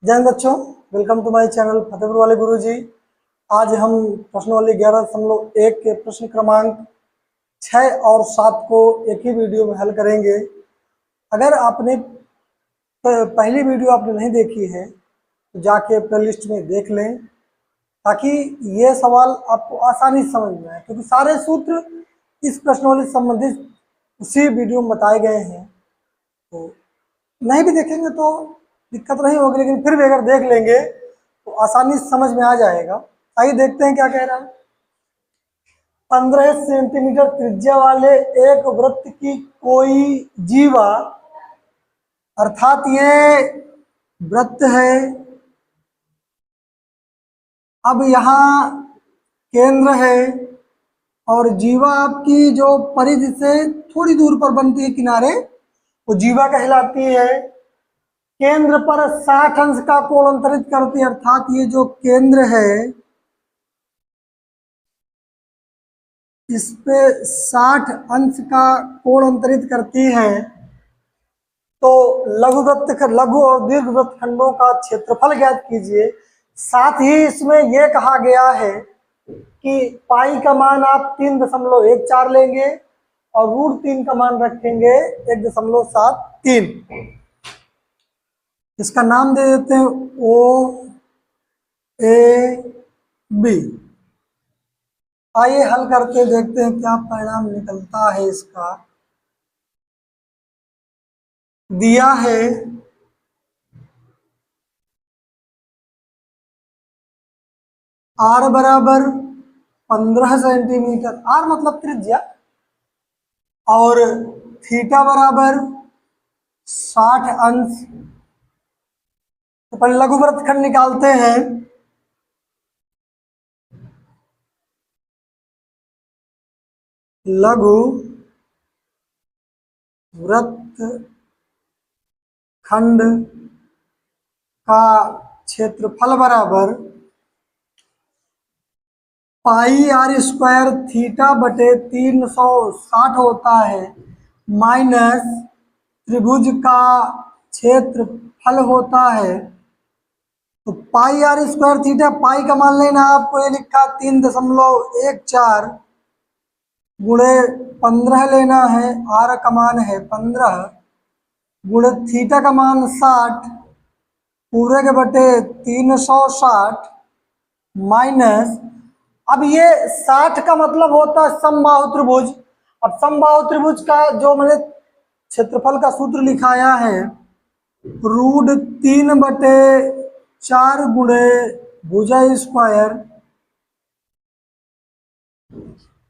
जय हिंद बच्चों, welcome to my channel Fatehpur वाले गुरुजी। आज हम प्रश्नावली 11.1 के प्रश्न क्रमांक 6 और 7 को एक ही वीडियो में हल करेंगे। अगर आपने पहली वीडियो आपने नहीं देखी है तो जाके प्लेलिस्ट में देख लें, ताकि ये सवाल आपको आसानी से समझ में आए, क्योंकि सारे सूत्र इस प्रश्नावली से संबंधित उसी वीडियो में बताए गए हैं। तो नहीं भी देखेंगे तो दिक्कत नहीं होगी, लेकिन फिर भी अगर देख लेंगे तो आसानी से समझ में आ जाएगा। आइए देखते हैं क्या कह रहा है। 15 सेंटीमीटर त्रिज्या वाले एक वृत्त की कोई जीवा, अर्थात ये वृत्त है। अब यहाँ केंद्र है और जीवा आपकी जो परिधि से थोड़ी दूर पर बनती है किनारे, वो जीवा कहलाती है। केंद्र पर 60 अंश का कोण अंतरित करती है, अर्थात ये जो केंद्र है इस पे 60 अंश का कोण अंतरित करती है। तो लघु और दीर्घ वृत्त खंडों का क्षेत्रफल ज्ञात कीजिए। साथ ही इसमें यह कहा गया है कि पाई का मान आप 3.14 लेंगे और √3 का मान रखेंगे 1.73। इसका नाम दे देते हैं OAB। आइए हल करके देखते हैं क्या परिणाम निकलता है। इसका दिया है R बराबर 15 सेंटीमीटर, R मतलब त्रिज्या, और थीटा बराबर 60 अंश। तो पहले लघु वृत्तखंड निकालते हैं। लघु वृत्तखंड का क्षेत्रफल बराबर पाई r² थीटा बटे 360 होता है, माइनस त्रिभुज का क्षेत्रफल होता है। तो पाई r² थीटा, पाई का मान लेना आपको, ये लिखा 3.14 गुणे 15 लेना है, r का मान है 15 गुणे थीटा का मान 60 पूरे के बटे 360 माइनस, अब ये 60 का मतलब होता है समबाहु त्रिभुज। अब समबाहु त्रिभुज का जो मैंने क्षेत्रफल का सूत्र लिखाया है, √3/4 गुणे भुजा स्क्वायर।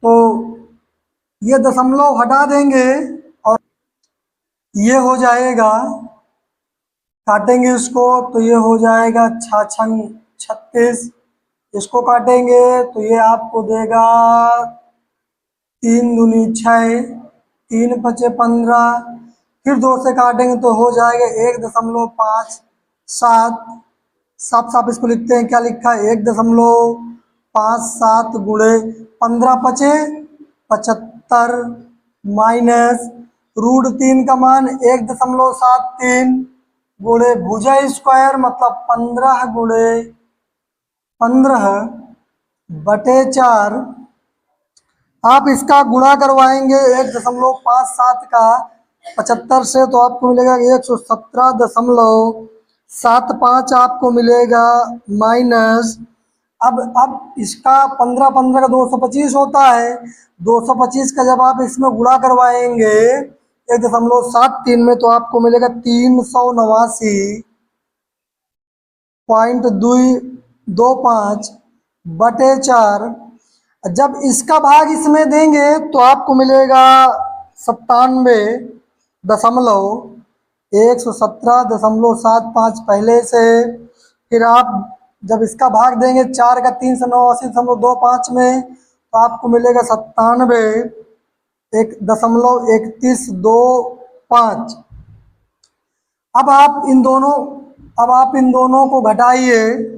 तो ये दशमलव हटा देंगे और ये हो जाएगा, काटेंगे इसको तो ये हो जाएगा 6×36। इसको काटेंगे तो ये आपको देगा 3 दूनी 6, 3 × 5 = 15, फिर 2 से काटेंगे तो हो जाएगा 1.57। साफ साफ इसको लिखते हैं, क्या लिखा है, 1.57 गुणे 15 × 5 = 75 माइनस √3 का मान 1.73 गुणे भुजा स्क्वायर, मतलब 15 गुणे 15/4। आप इसका गुणा करवाएंगे 1.57 का 75 से, तो आपको मिलेगा 117.75 आपको मिलेगा माइनस। अब इसका 15 का 225 होता है। 225 का जब आप इसमें गुणा करवाएंगे 1.73 में, तो आपको मिलेगा 389.25/4। जब इसका भाग इसमें देंगे तो आपको मिलेगा 97.117.75 पहले से। फिर आप जब इसका भाग देंगे 4 का 389.25 में, तो आपको मिलेगा 97.13125। अब आप इन दोनों को घटाइए।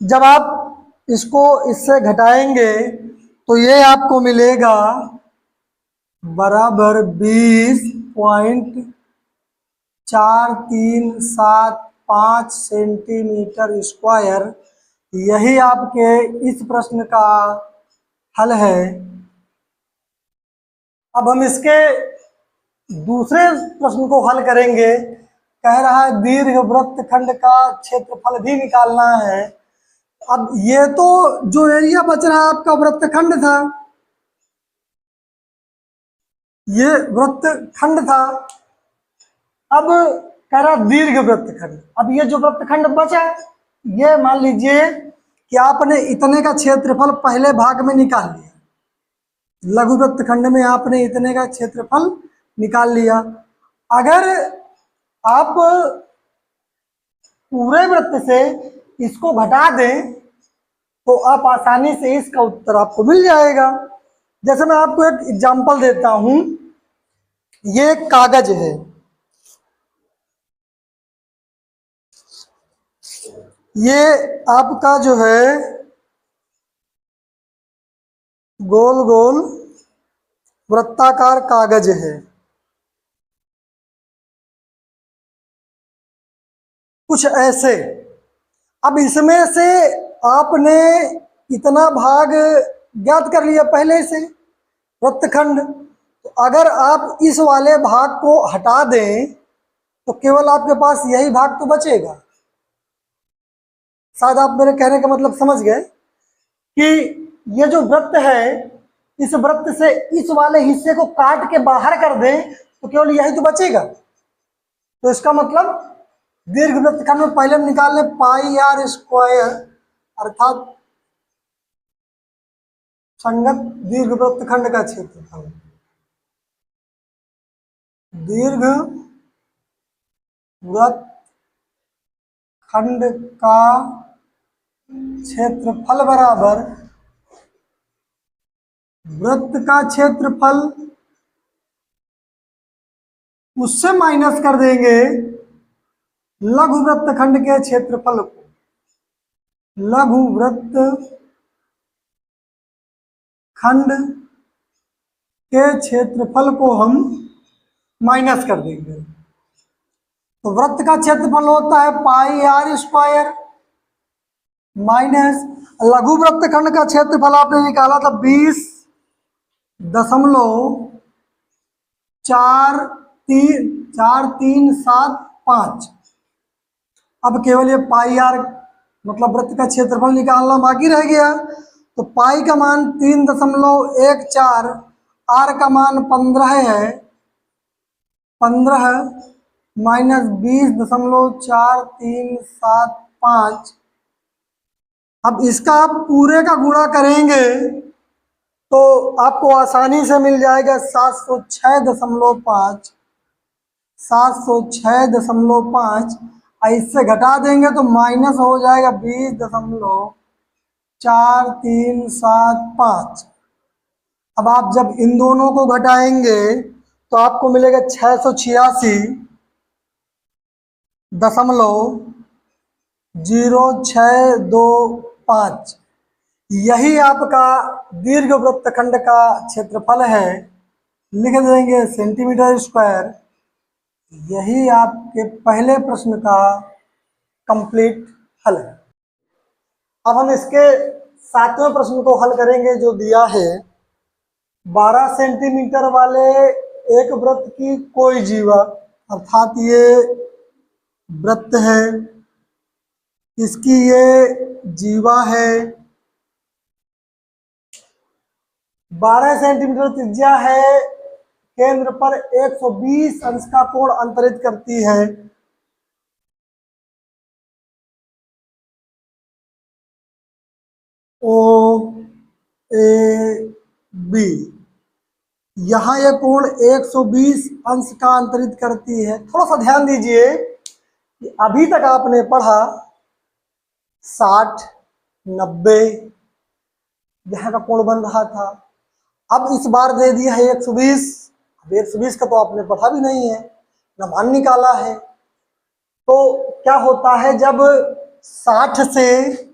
जब आप इसको इससे घटाएंगे तो ये आपको मिलेगा बराबर 20.4375 5 सेंटीमीटर स्क्वायर। यही आपके इस प्रश्न का हल है। अब हम इसके दूसरे प्रश्न को हल करेंगे। कह रहा है दीर्घ वृत्तखंड का क्षेत्रफल भी निकालना है। अब ये तो जो एरिया बच रहा है आपका वृत्तखंड था, ये वृत्तखंड था। अब कह रहा दीर्घ वृत्तखंड। अब ये जो वृत्तखंड बचा, ये मान लीजिए कि आपने इतने का क्षेत्रफल पहले भाग में निकाल लिया। लघु वृत्तखंड में आपने इतने का क्षेत्रफल निकाल लिया। अगर आप पूरे वृत्त से इसको घटा दें तो आप आसानी से इसका उत्तर आपको मिल जाएगा। जैसे मैं आपको एक एग्जांपल देता हूं। ये एक कागज है, ये आपका जो है गोल गोल वृत्ताकार कागज है। कुछ ऐसे। अब इसमें से आपने इतना भाग ज्ञात कर लिया पहले से वृत्तखंड। तो अगर आप इस वाले भाग को हटा दें तो केवल आपके पास यही भाग तो बचेगा। शायद आप मेरे कहने का मतलब समझ गए कि ये जो वृत्त है, इस वृत्त से इस वाले हिस्से को काट के बाहर कर दें तो केवल यही तो बचेगा। तो इसका मतलब दीर्घ वृत्तखंड में पहले हम निकाल लें पाई आर स्क्वायर, अर्थात संगत दीर्घ वृत्तखंड का क्षेत्रफल। दीर्घ वृत्तखंड का क्षेत्रफल बराबर वृत्त का क्षेत्रफल, उससे माइनस कर देंगे लघु वृत्तखंड के क्षेत्रफल को। लघु वृत्तखंड के क्षेत्रफल को हम माइनस कर देंगे। तो वृत्त का क्षेत्रफल होता है पाई आर स्क्वायर माइनस लघु वृत्तखंड का क्षेत्रफल आपने निकाला था 20.4375। अब केवल ये पाई आर मतलब वृत्त का क्षेत्रफल निकालना बाकी रह गया। तो पाई का मान 3.14, आर का मान 15 है। 15 माइनस 20.4375। अब इसका आप पूरे का गुणा करेंगे तो आपको आसानी से मिल जाएगा 706.5। 706.5 इससे घटा देंगे तो माइनस हो जाएगा 20.4375। अब आप जब इन दोनों को घटाएंगे तो आपको मिलेगा 686.0625। यही आपका दीर्घ वृत्तखंड का क्षेत्रफल है। लिख देंगे सेंटीमीटर स्क्वायर। यही आपके पहले प्रश्न का कंप्लीट हल है। अब हम इसके 7वें प्रश्न को हल करेंगे जो दिया है 12 सेंटीमीटर वाले एक वृत्त की कोई जीवा, अर्थात ये वृत्त है, इसकी ये जीवा है, 12 सेंटीमीटर त्रिज्या है, केंद्र पर 120 अंश का कोण अंतरित करती है। ओ ए बी, यहाँ ये कोण 120 अंश का अंतरित करती है। थोड़ा सा ध्यान दीजिए कि अभी तक आपने पढ़ा 60, 90 यहाँ का कोण बन रहा था। अब इस बार दे दिया है 120। अब 120 का तो आपने पढ़ा भी नहीं है, न मान निकाला है। तो क्या होता है जब 60 से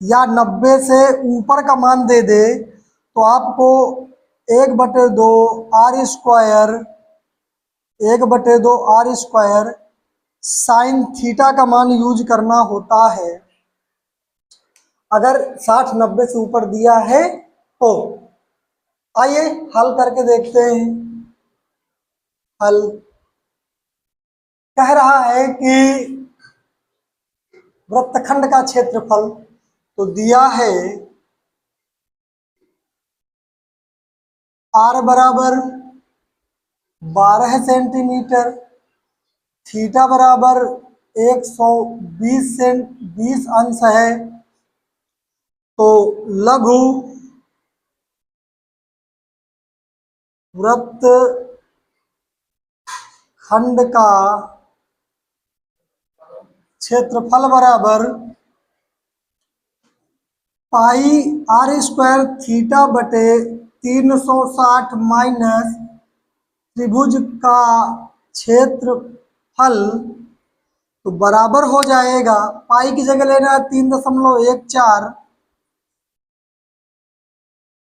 या 90 से ऊपर का मान दे दे तो आपको 1/2 R square 1/2 R square sine theta का मान यूज करना होता है अगर 60-90 से ऊपर दिया है तो। आइए हल करके देखते हैं। हल कह रहा है कि वृत्तखंड का क्षेत्रफल तो दिया है r बराबर 12 सेंटीमीटर, थीटा बराबर 120 अंश है, तो लघु वृत्त खंड का क्षेत्रफल बराबर पाई r स्क्वायर थीटा बटे 360 माइनस त्रिभुज का क्षेत्रफल, तो बराबर हो जाएगा, पाई की जगह लेना है 3.14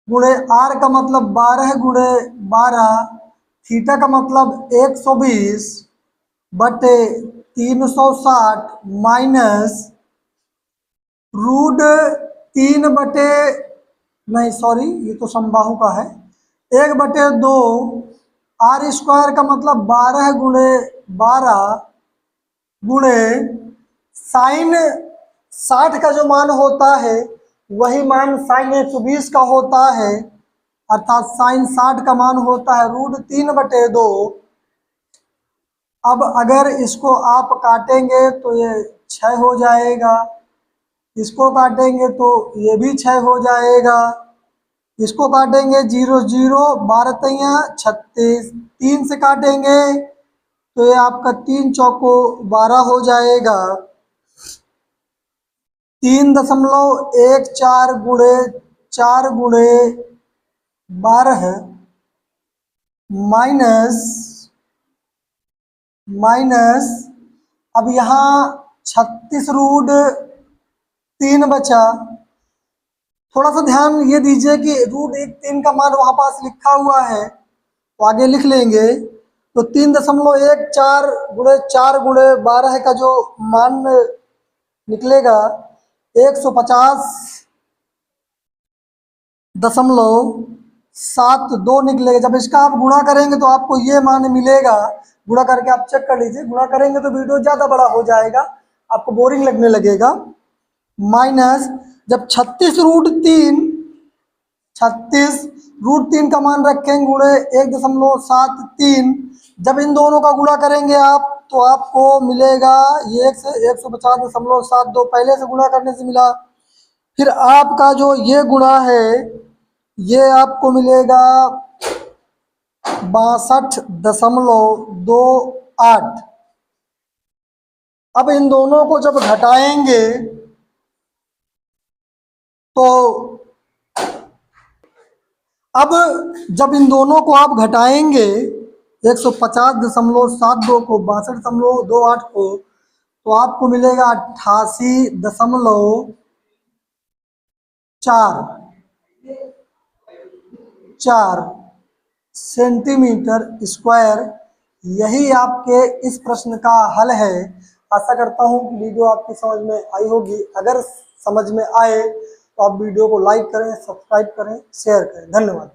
गुणे r का मतलब 12 गुणे 12, थीटा का मतलब 120 बटे 360 माइनस रूट 3 बटे, नहीं सॉरी ये तो समबाहु का है, 1/2 r स्क्वायर का मतलब 12 गुणे 12 गुणे साइन 60 का जो मान होता है वही मान साइन 120 का होता है, अर्थात साइन 60 का मान होता है √3/2। अब अगर इसको आप काटेंगे तो ये 6 हो जाएगा, इसको काटेंगे तो ये भी 6 हो जाएगा, इसको काटेंगे 0 0 12 36, 3 से काटेंगे तो ये आपका 3 चौको 12 हो जाएगा, 3.14 गुणे 4 गुणे 12 माइनस अब यहाँ 36√3 बचा। थोड़ा सा ध्यान ये दीजिए कि √3 का मान वहाँ पास लिखा हुआ है तो आगे लिख लेंगे, तो 3.14 गुणे 4 गुणे 12 का जो मान निकलेगा 150.72 निकलेगा। जब इसका आप गुणा करेंगे तो आपको ये मान मिलेगा, गुणा करके आप चेक कर लीजिए, गुणा करेंगे तो वीडियो ज़्यादा बड़ा हो जाएगा, आपको बोरिंग लगने लगेगा। माइनस जब 36√3 का मान रखेंगे गुणे 1.73, जब इन दोनों का गुणा करेंगे आप तो आपको मिलेगा ये 150.72 पहले से गुणा करने से मिला, फिर आपका जो ये गुणा है ये आपको मिलेगा 62.28। अब इन दोनों को जब घटाएंगे तो अब जब इन दोनों को आप घटाएंगे 150.72 को 62.28 को, तो आपको मिलेगा 88.4 सेंटीमीटर स्क्वायर। यही आपके इस प्रश्न का हल है। आशा करता हूँ कि वीडियो आपकी समझ में आई होगी। अगर समझ में आए तो आप वीडियो को लाइक करें, सब्सक्राइब करें, शेयर करें। धन्यवाद।